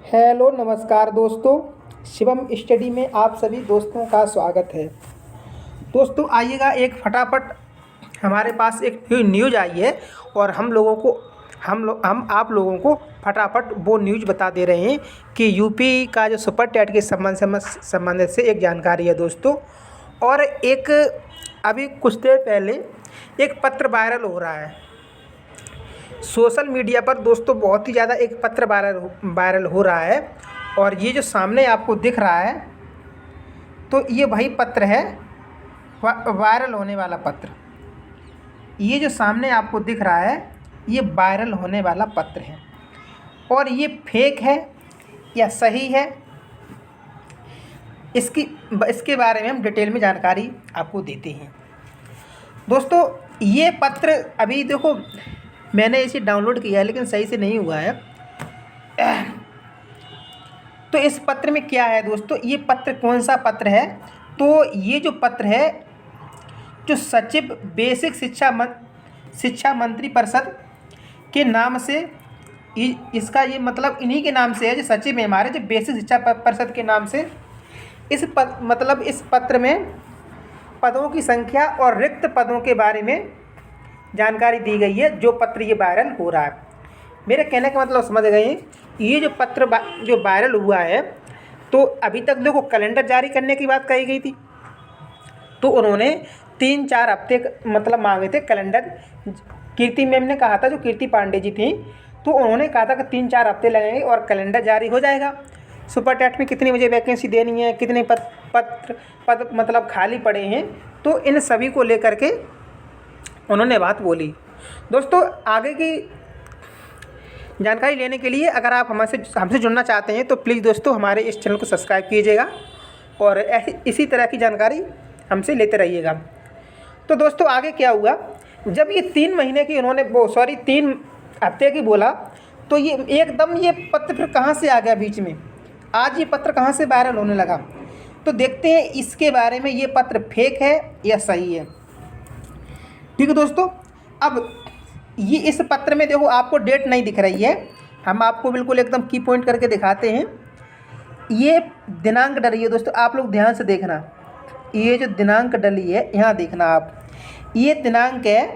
Hello नमस्कार दोस्तों। Shivam study में आप सभी दोस्तों का स्वागत है। दोस्तों आइएगा, एक फटाफट हमारे पास एक न्यूज़ आई है और हम आप लोगों को फटाफट वो न्यूज़ बता दे रहे हैं कि यूपी का जो सुपर टेट के संबंध से एक जानकारी है दोस्तों। और एक अभी कुछ देर पहले एक पत्र वायरल हो रहा है सोशल मीडिया पर दोस्तों। बहुत ही ज़्यादा एक पत्र वायरल हो रहा है और ये जो सामने आपको दिख रहा है तो ये वही पत्र है, वायरल होने वाला पत्र। ये जो सामने आपको दिख रहा है ये वायरल होने वाला पत्र है और ये फेक है या सही है, इसके बारे में हम डिटेल में जानकारी आपको देते हैं दोस्तों। ये पत्र अभी देखो, मैंने इसे डाउनलोड किया है लेकिन सही से नहीं हुआ है। तो इस पत्र में क्या है दोस्तों, ये पत्र कौन सा पत्र है? तो ये जो पत्र है जो सचिव बेसिक शिक्षा मंत्री परिषद के नाम से, इसका ये मतलब इन्हीं के नाम से है, जो सचिव है हमारे, जो बेसिक शिक्षा परिषद के नाम से इस पत्र में पदों की संख्या और रिक्त पदों के बारे में जानकारी दी गई है। जो पत्र ये वायरल हो रहा है, मेरे कहने का मतलब समझ गए। ये जो पत्र जो वायरल हुआ है तो अभी तक देखो कैलेंडर जारी करने की बात कही गई थी, तो उन्होंने 3-4 हफ्ते मतलब मांगे थे कैलेंडर। कीर्ति मैम ने कहा था, जो कीर्ति पांडे जी थी, तो उन्होंने कहा था कि 3-4 हफ्ते लगेंगे और कैलेंडर जारी हो जाएगा। सुपर टेट में कितनी मुझे वैकेंसी देनी है, कितने पद मतलब खाली पड़े हैं, तो इन सभी को लेकर के उन्होंने बात बोली। दोस्तों आगे की जानकारी लेने के लिए अगर आप हमसे जुड़ना चाहते हैं तो प्लीज़ दोस्तों हमारे इस चैनल को सब्सक्राइब कीजिएगा और इसी तरह की जानकारी हमसे लेते रहिएगा। तो दोस्तों आगे क्या हुआ, जब ये 3 महीने की उन्होंने 3 हफ्ते की बोला, तो ये एकदम ये पत्र फिर कहाँ से आ गया बीच में? आज ये पत्र कहाँ से वायरल होने लगा? तो देखते हैं इसके बारे में, ये पत्र फेक है या सही है। ठीक है दोस्तों, अब ये इस पत्र में देखो आपको डेट नहीं दिख रही है, हम आपको बिल्कुल एकदम की पॉइंट करके दिखाते हैं। ये दिनांक डली है दोस्तों, आप लोग ध्यान से देखना। ये जो दिनांक डली है यहाँ देखना आप, ये दिनांक है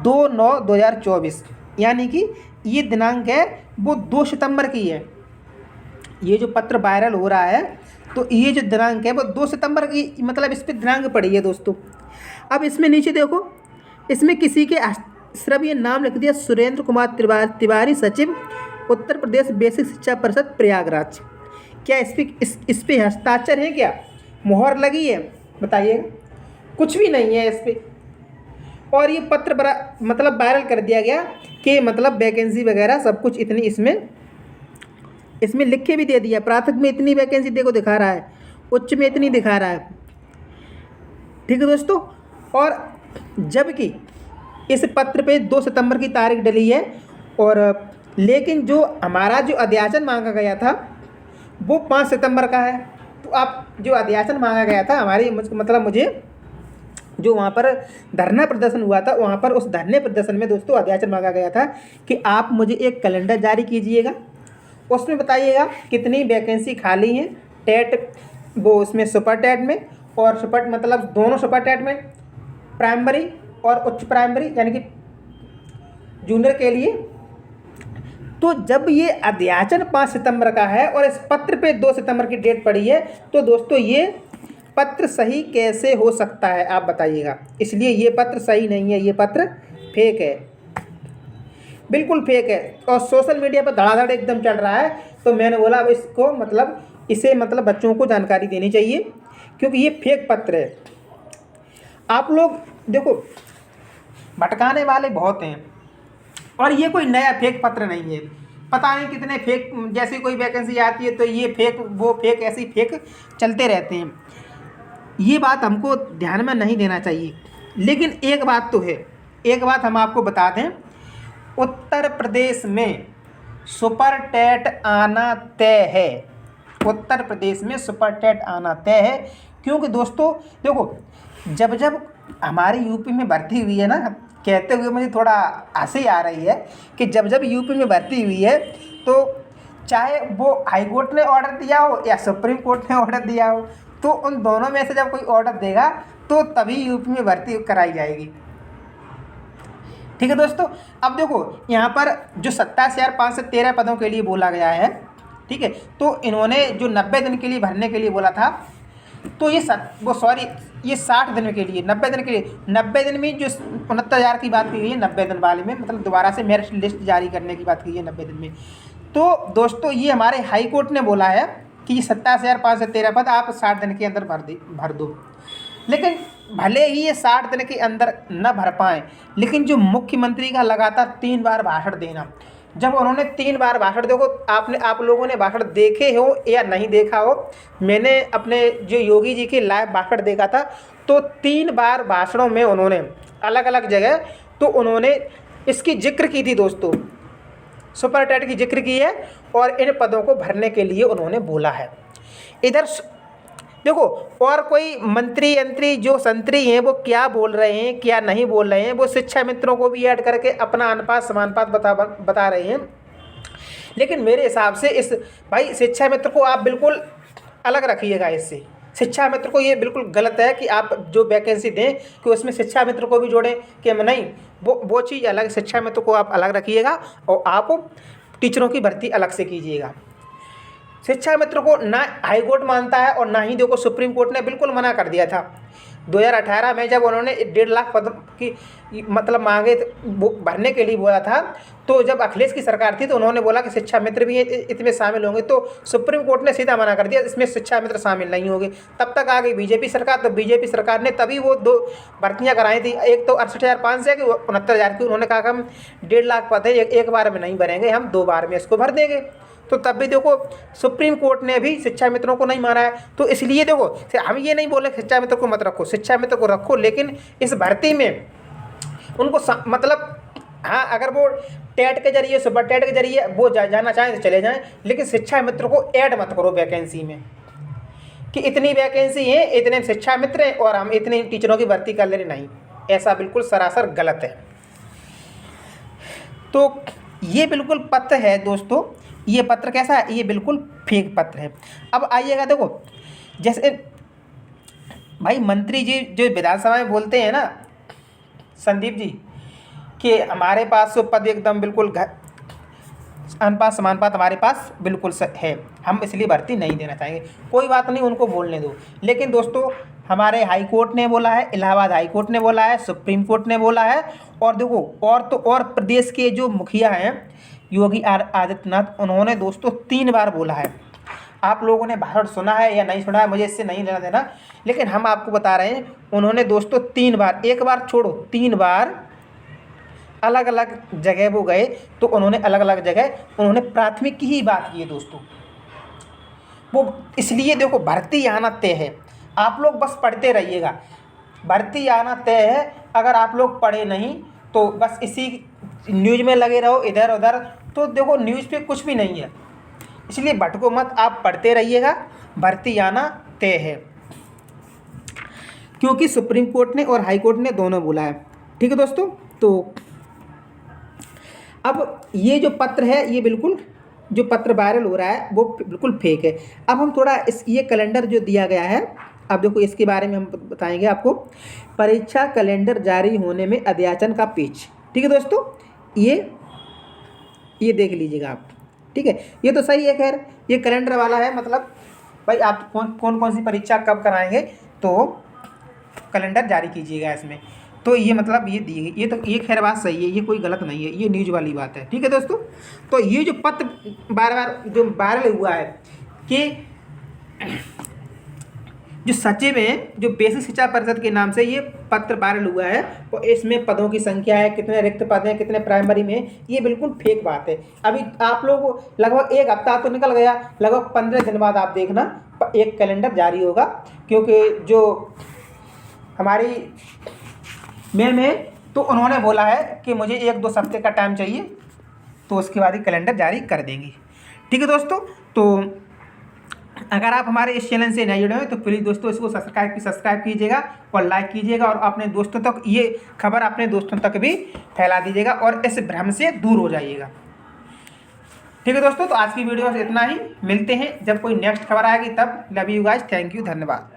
2/9/2024, यानी कि ये दिनांक है वो 2 सितंबर की है। ये जो पत्र वायरल हो रहा है तो ये जो दिनांक है वो 2 सितंबर की, मतलब इस पर दिनांक पड़ी है दोस्तों। अब इसमें नीचे देखो, इसमें किसी के सिर्फ ये नाम लिख दिया, सुरेंद्र कुमार तिवारी, सचिव उत्तर प्रदेश बेसिक शिक्षा परिषद प्रयागराज। क्या इस पे हस्ताक्षर है? क्या मुहर लगी है? बताइएगा। कुछ भी नहीं है इस पे। और ये पत्र बड़ा मतलब वायरल कर दिया गया कि मतलब वैकेंसी वगैरह सब कुछ इतनी इसमें लिख के भी दे दिया। प्राथमिक में इतनी वैकेंसी देखो दिखा रहा है, उच्च में इतनी दिखा रहा है। ठीक है दोस्तों, और जबकि इस पत्र पे 2 सितंबर की तारीख डली है, और लेकिन जो हमारा जो अध्याचन मांगा गया था वो 5 सितंबर का है। तो आप जो अध्याचन मांगा गया था हमारी मतलब मुझे जो वहाँ पर धरना प्रदर्शन हुआ था, वहाँ पर उस धरने प्रदर्शन में दोस्तों अध्याचन मांगा गया था कि आप मुझे एक कैलेंडर जारी कीजिएगा, उसमें बताइएगा कितनी वैकेंसी खाली है टेट, वो उसमें सुपर टेट में और सुपर मतलब दोनों सुपर टेट में, प्राइमरी और उच्च प्राइमरी यानी कि जूनियर के लिए। तो जब ये अध्याचन 5 सितंबर का है और इस पत्र पे 2 सितंबर की डेट पड़ी है, तो दोस्तों ये पत्र सही कैसे हो सकता है आप बताइएगा। इसलिए ये पत्र सही नहीं है, ये पत्र फेक है, बिल्कुल फेक है और सोशल मीडिया पर धड़ाधड़ एकदम चल रहा है। तो मैंने बोला अब इसको इसे बच्चों को जानकारी देनी चाहिए, क्योंकि ये फेक पत्र है। आप लोग देखो भटकाने वाले बहुत हैं और ये कोई नया फेक पत्र नहीं है। पता नहीं कितने फेक, जैसे कोई वैकेंसी आती है तो ये फेक वो फेक, ऐसे ही फेक चलते रहते हैं। ये बात हमको ध्यान में नहीं देना चाहिए। लेकिन एक बात तो है, एक बात हम आपको बता दें, उत्तर प्रदेश में सुपर टेट आना तय है। उत्तर प्रदेश में सुपर टेट आना तय है, क्योंकि दोस्तों देखो जब हमारी यूपी में भर्ती हुई है ना, कहते हुए मुझे थोड़ा हंसी आ रही है कि जब यूपी में भर्ती हुई है तो चाहे वो हाई कोर्ट ने ऑर्डर दिया हो या सुप्रीम कोर्ट ने ऑर्डर दिया हो, तो उन दोनों में से जब कोई ऑर्डर देगा तो तभी यूपी में भर्ती कराई जाएगी। ठीक है दोस्तों, अब देखो यहाँ पर जो 27,513 पदों के लिए बोला गया है, ठीक है, तो इन्होंने जो 90 दिन के लिए भरने के लिए बोला था, तो ये 60 दिन के लिए, 90 दिन के लिए, 90 दिन में जो 69,000 की बात की गई है 90 दिन वाले में, मतलब दोबारा से मेरिट लिस्ट जारी करने की बात की है 90 दिन में। तो दोस्तों ये हमारे हाई कोर्ट ने बोला है कि 27,513 पद आप 60 दिन के अंदर भर दो। लेकिन भले ही ये 60 दिन के अंदर न भर पाएँ, लेकिन जो मुख्यमंत्री का लगातार 3 बार भाषण देना, जब उन्होंने 3 बार भाषण, देखो आप लोगों ने भाषण देखे हो या नहीं देखा हो, मैंने अपने जो योगी जी के लाइव भाषण देखा था, तो 3 बार भाषणों में उन्होंने अलग अलग जगह तो उन्होंने इसकी जिक्र की थी दोस्तों, सुपर टेट की जिक्र की है और इन पदों को भरने के लिए उन्होंने बोला है। इधर देखो और कोई मंत्री यंत्री जो संतरी हैं वो क्या बोल रहे हैं क्या नहीं बोल रहे हैं, वो शिक्षा मित्रों को भी ऐड करके अपना अनुपात समानुपात बता रहे हैं। लेकिन मेरे हिसाब से इस भाई शिक्षा मित्र को आप बिल्कुल अलग रखिएगा इससे। शिक्षा मित्र को ये बिल्कुल गलत है कि आप जो वैकेंसी दें कि उसमें शिक्षा मित्र को भी जोड़ें, कि नहीं, वो चीज़ अलग, शिक्षा मित्र को आप अलग रखिएगा और आप टीचरों की भर्ती अलग से कीजिएगा। शिक्षा मित्र को ना हाई कोर्ट मानता है और ना ही देखो सुप्रीम कोर्ट ने बिल्कुल मना कर दिया था 2018 में, जब उन्होंने 1.5 लाख पद की मतलब मांगे वो भरने के लिए बोला था। तो जब अखिलेश की सरकार थी तो उन्होंने बोला कि शिक्षा मित्र भी इसमें शामिल होंगे, तो सुप्रीम कोर्ट ने सीधा मना कर दिया, इसमें शिक्षा मित्र शामिल नहीं होंगे। तब तक आ गई बीजेपी सरकार, तो बीजेपी सरकार ने तभी वो 2 भर्तियाँ कराई थी, एक तो 68,500 की, 69,000 की। उन्होंने कहा कि हम 1.5 लाख पद है, एक बार में नहीं भरेंगे, हम 2 बार में इसको भर देंगे। तो तब भी देखो सुप्रीम कोर्ट ने भी शिक्षा मित्रों को नहीं माना है। तो इसलिए देखो हम ये नहीं बोले शिक्षा मित्र को मत रखो, शिक्षा मित्र को रखो, लेकिन इस भर्ती में उनको मतलब हाँ, अगर वो टेट के जरिए, सुपर टेट के जरिए वो जाना चाहें तो चले जाएं, लेकिन शिक्षा मित्र को ऐड मत करो वैकेंसी में कि इतनी वैकेंसी है, इतने शिक्षा मित्र हैं और हम इतने टीचरों की भर्ती कर ले रहे। नहीं, ऐसा बिल्कुल सरासर गलत है। तो ये बिल्कुल पत्र है दोस्तों, ये पत्र कैसा है, ये बिल्कुल फेक पत्र है। अब आइएगा, देखो जैसे भाई मंत्री जी जो विधानसभा में बोलते हैं ना, संदीप जी, कि हमारे पास तो पद एकदम बिल्कुल अनुपात समानुपात हमारे पास बिल्कुल है, हम इसलिए भर्ती नहीं देना चाहेंगे। कोई बात नहीं, उनको बोलने दो। लेकिन दोस्तों हमारे हाई कोर्ट ने बोला है, इलाहाबाद हाई कोर्ट ने बोला है, सुप्रीम कोर्ट ने बोला है, और देखो और प्रदेश के जो मुखिया हैं योगी आदित्यनाथ, उन्होंने दोस्तों 3 बार बोला है। आप लोगों ने भाषण सुना है या नहीं सुना है, मुझे इससे नहीं लेना देना, लेकिन हम आपको बता रहे हैं, उन्होंने दोस्तों 3 बार, एक बार छोड़ो 3 बार अलग अलग जगह वो गए, तो उन्होंने अलग अलग जगह उन्होंने प्राथमिक की ही बात की है दोस्तों। वो इसलिए देखो भर्ती आना तय है, आप लोग बस पढ़ते रहिएगा, भर्ती आना तय है। अगर आप लोग पढ़े नहीं तो बस इसी न्यूज़ में लगे रहो इधर उधर, तो देखो न्यूज़ पे कुछ भी नहीं है। इसलिए भटको मत, आप पढ़ते रहिएगा, भर्ती आना तय है, क्योंकि सुप्रीम कोर्ट ने और हाई कोर्ट ने दोनों बोला है। ठीक है दोस्तों, तो अब ये जो पत्र है, ये बिल्कुल जो पत्र वायरल हो रहा है वो बिल्कुल फेक है। अब हम थोड़ा ये कैलेंडर जो दिया गया है, अब देखो इसके बारे में हम बताएंगे आपको। परीक्षा कैलेंडर जारी होने में अध्याचन का पेच, ठीक है दोस्तों, ये देख लीजिएगा आप। ठीक है, ये तो सही है, खैर ये कैलेंडर वाला है, मतलब भाई आप कौन सी परीक्षा कब कराएंगे तो कैलेंडर जारी कीजिएगा इसमें। तो ये मतलब ये दी गई, ये खैर बात सही है, ये कोई गलत नहीं है, ये न्यूज़ वाली बात है। ठीक है दोस्तों, तो ये जो पत्र बार बार जो वायरल हुआ है कि जो सचिव हैं, जो बेसिक शिक्षा परिषद के नाम से ये पत्र वायरल हुआ है, और इसमें पदों की संख्या है, कितने रिक्त पद हैं, कितने प्राइमरी में, ये बिल्कुल फेक बात है। अभी आप लोग लगभग 1 हफ्ता तो निकल गया, लगभग 15 दिन बाद आप देखना एक कैलेंडर जारी होगा, क्योंकि जो हमारी मैम है तो उन्होंने बोला है कि मुझे 1-2 हफ्ते का टाइम चाहिए, तो उसके बाद ही कैलेंडर जारी कर देंगी। ठीक है दोस्तों, तो अगर आप हमारे इस चैनल से नए जुड़े हैं तो प्लीज़ दोस्तों इसको सब्सक्राइब कीजिएगा और लाइक कीजिएगा, और अपने दोस्तों तक ये खबर अपने दोस्तों तक भी फैला दीजिएगा, और इस भ्रम से दूर हो जाइएगा। ठीक है दोस्तों, तो आज की वीडियो से इतना ही। मिलते हैं जब कोई नेक्स्ट खबर आएगी तब। Love you guys, thank you, धन्यवाद।